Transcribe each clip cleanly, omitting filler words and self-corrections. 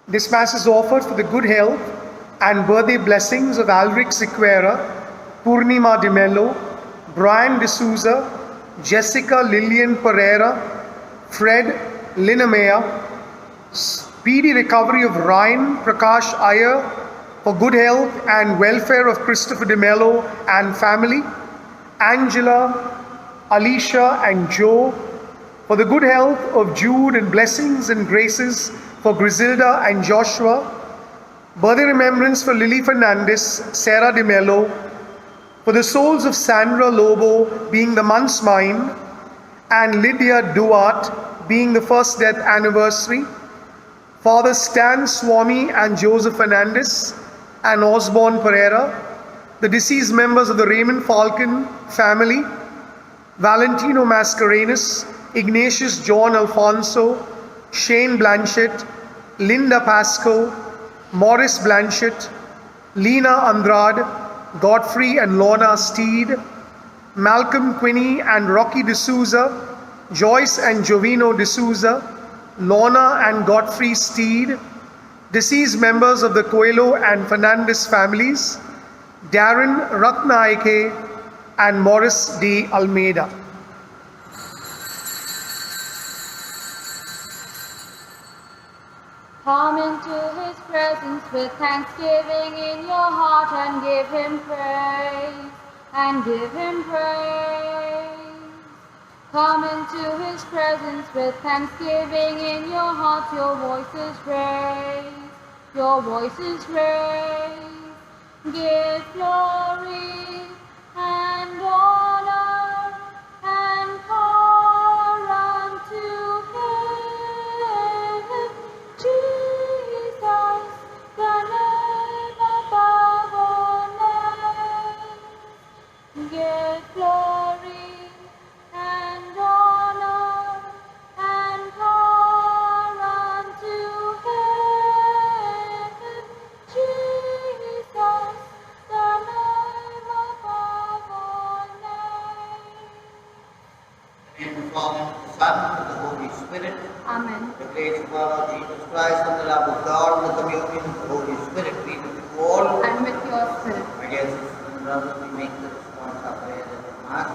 This Mass is offered for the good health and birthday blessings of Alric Sequeira, Purnima de Mello, Brian D'Souza, Jessica Lillian Pereira, Fred Linamea, speedy recovery of Ryan Prakash Iyer, for good health and welfare of Christopher de Mello and family, Angela, Alicia and Joe, for the good health of Jude and blessings and graces for Griselda and Joshua, birthday remembrance for Lily Fernandez, Sarah de Mello, for the souls of Sandra Lobo being the month's mine, and Lydia Duarte being the first death anniversary, Father Stan Swami and Joseph Fernandez and Osborne Pereira, the deceased members of the Raymond Falcon family, Valentino Mascarenas, Ignatius John Alfonso, Shane Blanchett, Linda Pasco, Morris Blanchett, Lena Andrade, Godfrey and Lorna Steed, Malcolm Quinney and Rocky D'Souza, Joyce and Jovino D'Souza, Lorna and Godfrey Steed, deceased members of the Coelho and Fernandez families, Darren Ratnaike and Morris D. Almeida. Come into his presence with thanksgiving in your heart and give him praise, and give him praise. Come into his presence with thanksgiving in your heart, your voices raise, your voices raise. Give glory and honor and power unto him, Jesus, the name above all names. Give glory and honor and power unto him, Jesus, the name above all names. In the name of the Father, and of the Son, and of the Holy Spirit. Amen. The grace of our Lord Jesus Christ and the love of God and the communion of the Holy Spirit be with you all. And with your spirit. My dear sisters and brothers, we make the response of prayer at the Mass.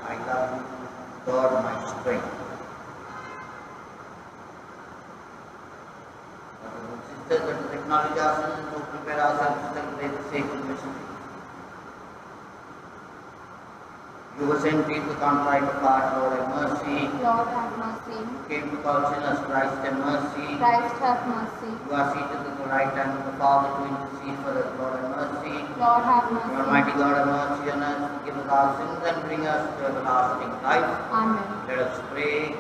I love you, God my strength. Brothers and sisters, let us acknowledge our sins and so prepare ourselves to celebrate the sacred mystery. You were sent with the contrite of heart, Lord, have mercy. Lord, have mercy. You came to call sinners, Christ, have mercy. Christ, have mercy. You are seated at the right hand of the Father to intercede for us, Lord, have mercy. Lord, have May mercy. Almighty God have mercy on us, forgive us our sins, and bring us to everlasting life. Amen. Let us pray.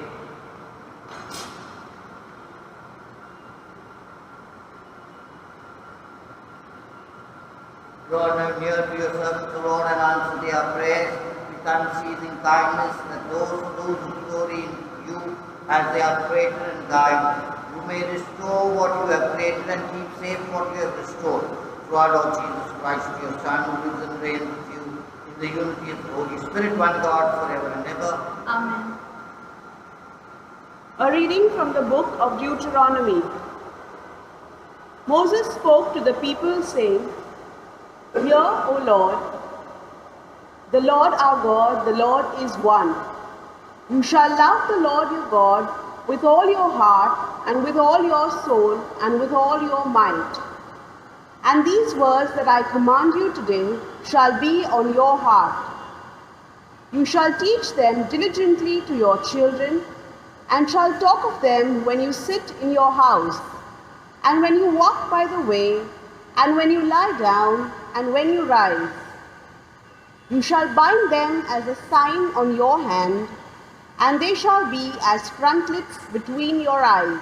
Lord, now near to your servants, O Lord, and answer their prayers with unceasing kindness, that those who glory in you as their creator and guide, you may restore what you have created and keep safe what you have restored. Through our Lord Jesus Christ, your Son, who lives and reigns with you in the unity of the Holy Spirit, one God, forever and ever. Amen. A reading from the book of Deuteronomy. Moses spoke to the people, saying, Hear, O Lord, the Lord our God, the Lord is one. You shall love the Lord your God with all your heart, and with all your soul, and with all your might. And these words that I command you today shall be on your heart. You shall teach them diligently to your children, and shall talk of them when you sit in your house, and when you walk by the way, and when you lie down, and when you rise. You shall bind them as a sign on your hand, and they shall be as frontlets between your eyes.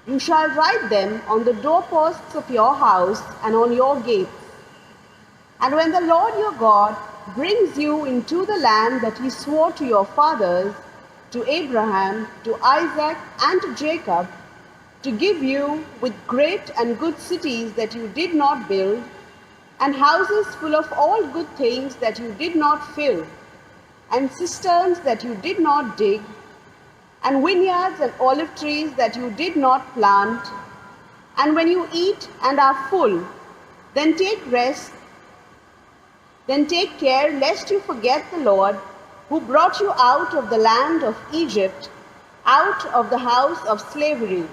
You shall write them on the doorposts of your house and on your gates. And when the Lord your God brings you into the land that he swore to your fathers, to Abraham, to Isaac, and to Jacob, to give you with great and good cities that you did not build, and houses full of all good things that you did not fill, and cisterns that you did not dig, and vineyards and olive trees that you did not plant, And when you eat and are full, then take rest, then take care lest you forget the Lord who brought you out of the land of Egypt, out of the house of slavery.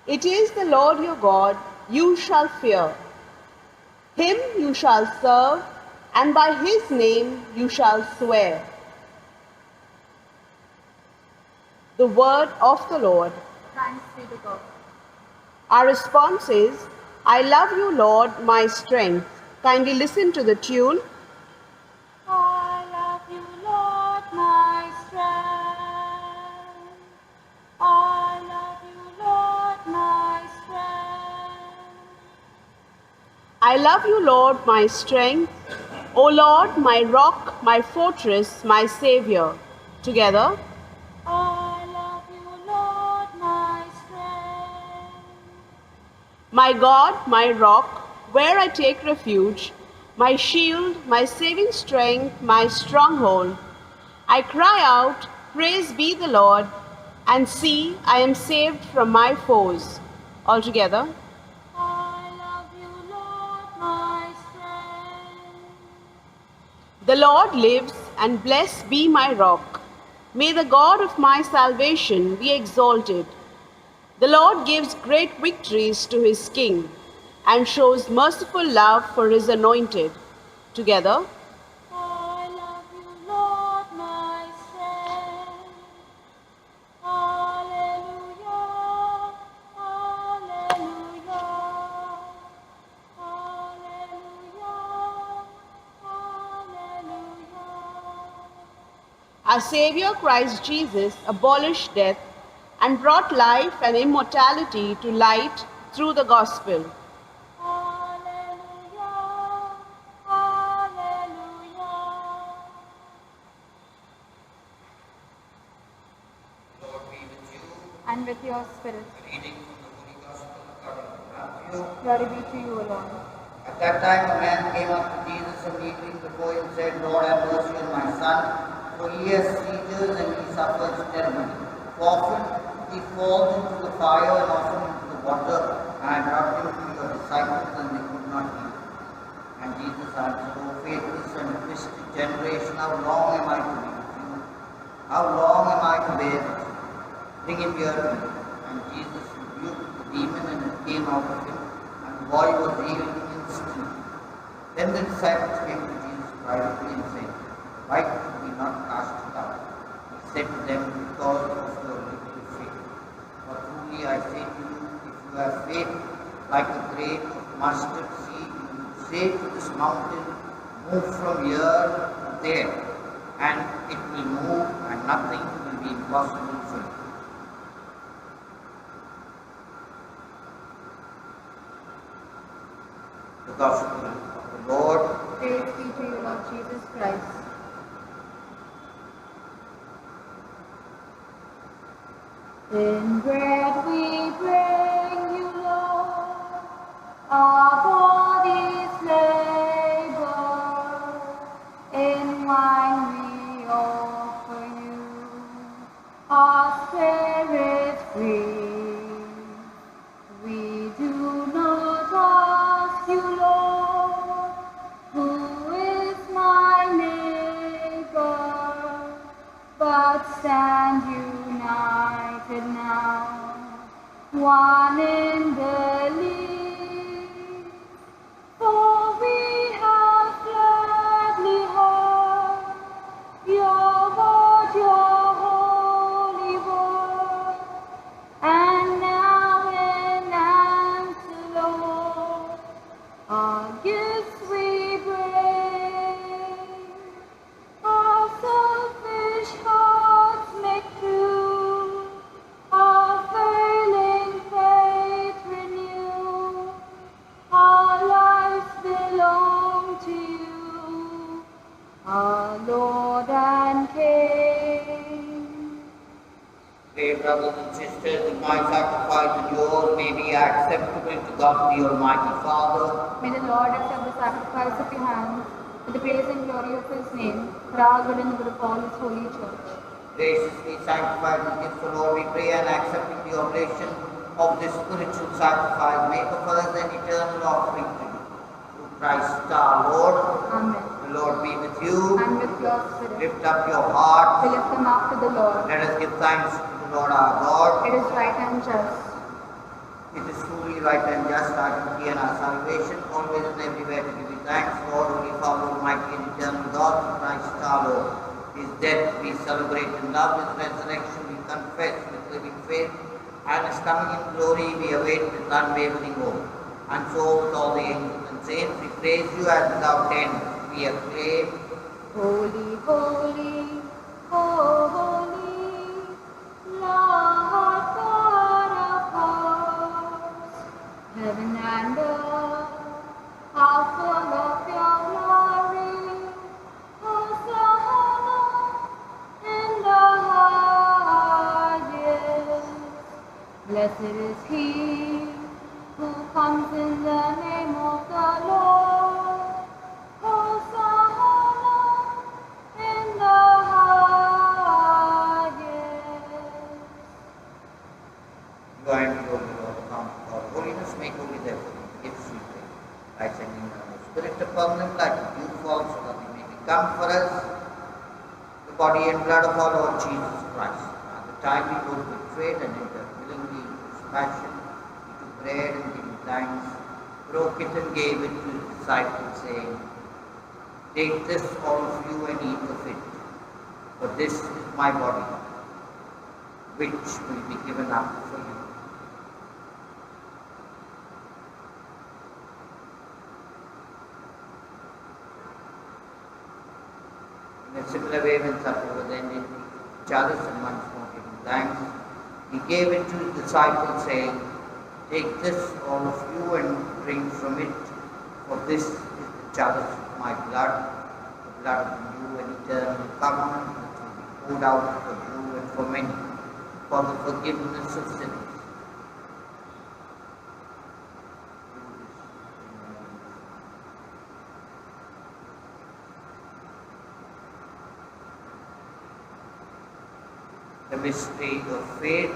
It is the Lord your God you shall fear. Him you shall serve, and by his name you shall swear. The word of the Lord. Thanks be to God. Our response is, I love you, Lord, my strength. Kindly listen to the tune. I love you, Lord, my strength. I love you, Lord, my strength. I love you, Lord, my strength. O Lord, my rock, my fortress, my Savior. Together. I love you, Lord, my strength. My God, my rock, where I take refuge, my shield, my saving strength, my stronghold. I cry out, praise be the Lord, and see, I am saved from my foes. Altogether. I love you, Lord, my strength. The Lord lives, and blessed be my rock. May the God of my salvation be exalted. The Lord gives great victories to his king and shows merciful love for his anointed. Together. I love you, Lord, my strength. Hallelujah, hallelujah, hallelujah, hallelujah. Our Savior Christ Jesus abolished death and brought life and immortality to light through the gospel. Hallelujah, hallelujah. Lord be with you. And with your spirit. Reading from the Holy Gospel according to Matthew. Glory be to you, O Lord. At that time a man came up to Jesus and kneeling before him said, Lord, have mercy on my son, for he has seizures and he suffers terribly. Often he falls into the fire and often into the water, and I brought him to your disciples and they could not heal him. And Jesus answered, O faithless and twisted generation, how long am I to be with you? How long am I to bear with you? Bring him here to me. And Jesus rebuked the demon and it came out of him, and the boy was healed instantly. Then the disciples came to Jesus privately and said, why could we not cast it out? He said to them, because of your little faith. For truly I say to you, if you have faith like a grain of mustard seed, you will say to this mountain, move from here to there, and it will move, and nothing will be impossible for you. The Gospel of the Lord. Praise be to you, Lord Jesus Christ. In bread we bring you, Lord, our bodies labor. In wine we offer you, our spirit free. We do not ask you, Lord, who is my neighbor, but stand united now, one in belief. For we have gladly heard your word, your holy word, and now in answer, Lord, our gifts we bring. Our selfish hearts make true, our failing faith renew. Our lives belong to you, our Lord and King. Pray, brothers and sisters, that my sacrifice and yours may be acceptable to God the Almighty Father. May the Lord accept the sacrifice of your hands for the praise and glory of his name, for our good and the good of all his holy church. Graciously sanctify the gifts, O Lord, we pray, and accepting the oblation of this spiritual sacrifice, make of us an eternal offering to you. Through Christ our Lord. Amen. The Lord be with you. And with your spirit. Lift up your heart. We lift them up to the Lord. Let us give thanks to the Lord our God. It is right and just. It is truly right and just, our duty and our salvation, always and everywhere to give you thanks, Lord, Holy Father, Almighty and eternal God, through Christ our Lord. His death we celebrate in love, His resurrection we confess with living faith, and His coming in glory we await with unwavering hope. And so with all the angels and saints we praise you as without end we acclaim. Holy, holy, holy, Lord God of hosts, heaven and earth are full of your glory. Hosanna in the highest. Blessed is he who comes in the name of the Lord. Hosanna in the highest. You are indeed holy, Lord, come for holiness, make holy therefore the gifts we pray. By sending down the Spirit of permanent light, you fall so that He may become for us the body and blood of our Lord Jesus Christ. At the time He was betrayed and entered willingly into His passion, He took bread and giving thanks, broke it and gave it to His disciples, saying, "Take this, all of you, and eat of it, for this is my body, which will be given up for you." In a similar way, when supper was ended, chalice and once more giving thanks, He gave it to His disciples, saying, "Take this, all of you, and drink from it, for this is the chalice of my blood, the blood of the new and eternal covenant, which will be poured out for you and for many, for the forgiveness of sins." The mystery of faith.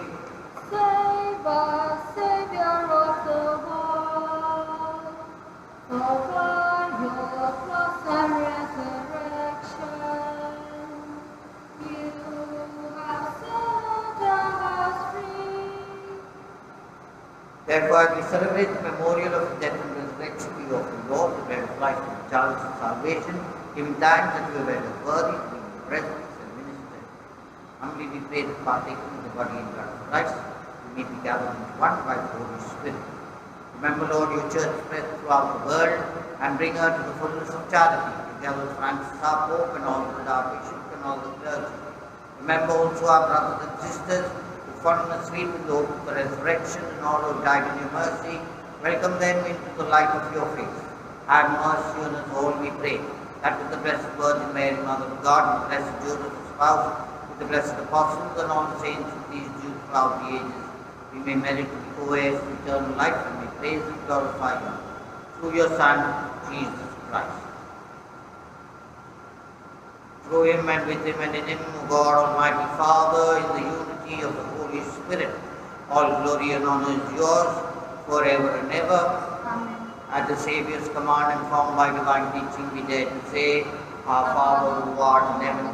Save us, Savior of the world, for by your cross and resurrection, you have set us free. Therefore, as we celebrate the memorial of the death and resurrection, we offer the Lord the bread of life and the chalice of salvation, giving thanks that we are well worthy to be in your presence and minister. Humbly we pray that partaking of the body and blood of Christ, we may be gathered into one by the Holy Spirit. Remember, Lord, your church spread throughout the world, and bring her to the fullness of charity, together with Francis our Pope and all the our bishops and all the clergy. Remember also our brothers and sisters who fallen asleep in the hope of the resurrection, and all who died in your mercy. Welcome them into the light of your face. Have mercy on us all, we pray, that with the Blessed Virgin Mary, Mother of God, and the Blessed Joseph, his spouse, with the blessed apostles and all the saints who please you throughout the ages, we may merit to be co-heirs to eternal life, and may praise and glorify you through your Son, Jesus Christ. Through him and with him and in him, O God, Almighty Father, in the unity of the Holy Spirit, all glory and honor is yours forever and ever. Amen. At the Saviour's command, informed by divine teaching, we dare to say, Our Father who art in heaven,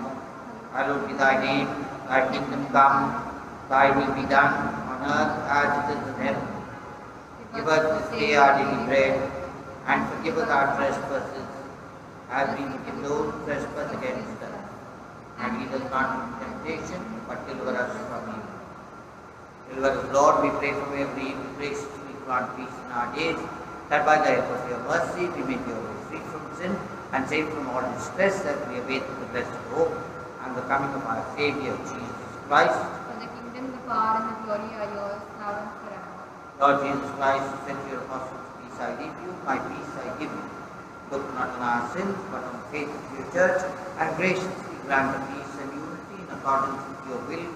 hallowed be thy name, thy kingdom come, thy will be done on earth as it is in heaven. Give us this day our daily bread, and forgive us our trespasses, as we forgive those who trespass against us. And lead us not into temptation, but deliver us from evil. Deliver us, Lord, we pray, from every evil. Graciously grant peace in our days, that by the help of your mercy we may be always free from sin, and saved from all distress, as we await the blessed hope and the coming of our Saviour, Jesus Christ. For the kingdom, the power, and the glory are yours, now and forever. Lord Jesus Christ, you said to your apostles, "Peace I leave you, my peace I give you." Look not on our sins, but on the faith of your church, and graciously grant the peace and unity in accordance with your will,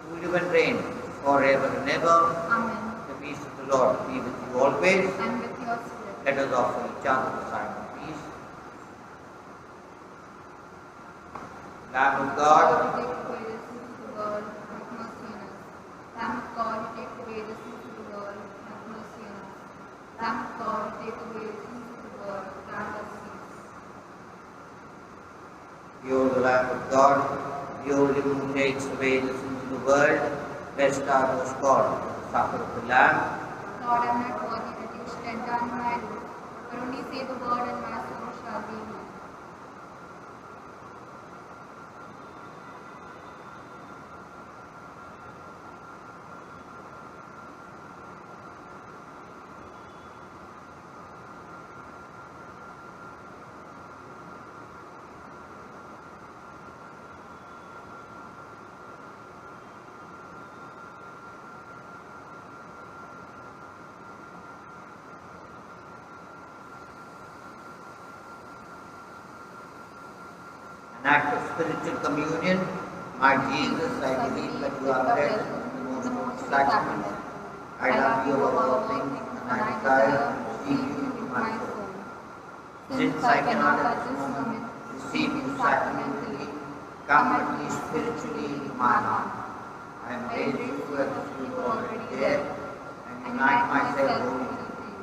who live and reign forever and ever. Amen. The peace of the Lord be with you always. And with your spirit. Let us offer each other the sign of peace. Lamb of God, you take away the sins of the world, have mercy on us. Lamb of God, you take away the sins of the world, God, the only who takes away the sins of the world, blessed are those called to the supper of the Lamb. Lord, I am not worthy that you should enter under my roof, but only say the word and my soul shall be healed. An act of spiritual communion. My Jesus, I believe that you are present in the most holy sacrament. I love you above all things, and I desire to receive you into my soul. Since I cannot at this moment receive you sacramentally, come at least spiritually into my heart. I am raised to you as if you were already there, and unite myself wholly to you.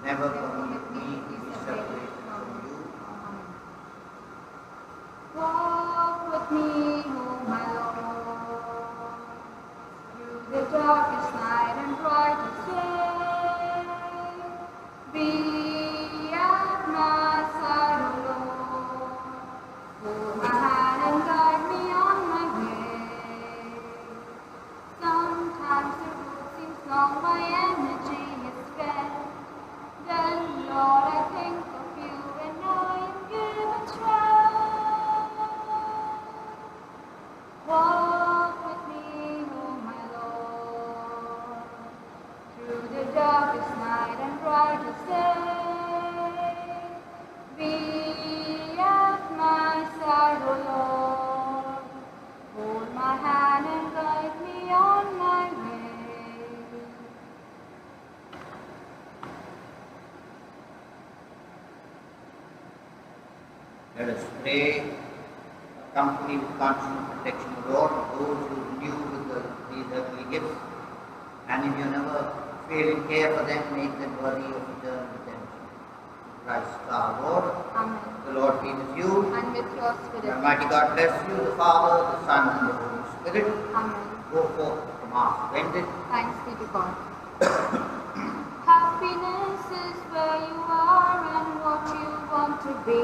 Never permit me to be separated from you. Walk with me, O my Lord, through the darkest night and brightest day. Be at my side, O Lord. Hold my hand and guide me on my way. Sometimes the road seems long, my energy is spent. Then, Lord, I think of you and I am given strength. Walk with me, O my Lord, through the darkest night and brightest day. Be at my side, O Lord. Hold my hand and guide me on my way. Let us pray. Accompany with constant protection, O Lord, those who renew with these heavenly gifts, and in your never failing care for them, make them worthy of eternal redemption. Christ our Lord. Amen. The Lord be with you. And with your The spirit. Almighty God bless you, the Father, the Son, and the Holy Spirit. Amen. Go forth from our splendid. Thanks be to God. Happiness is where you are and what you want to be.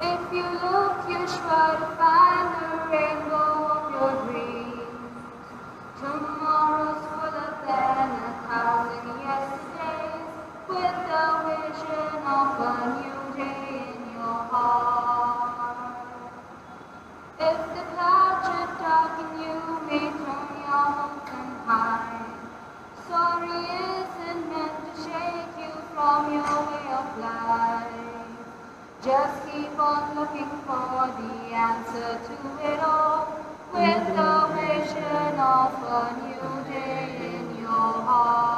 If you look, you're sure to find the rainbow of your dreams. Tomorrow's fuller than 1,000 yesterdays, with the vision of a new day in your heart. If the clouds should darken, you may turn your hopes and hide. Sorry isn't meant to shake you from your way of life. Just keep on looking for the answer to it all, with the vision of a new day in your heart.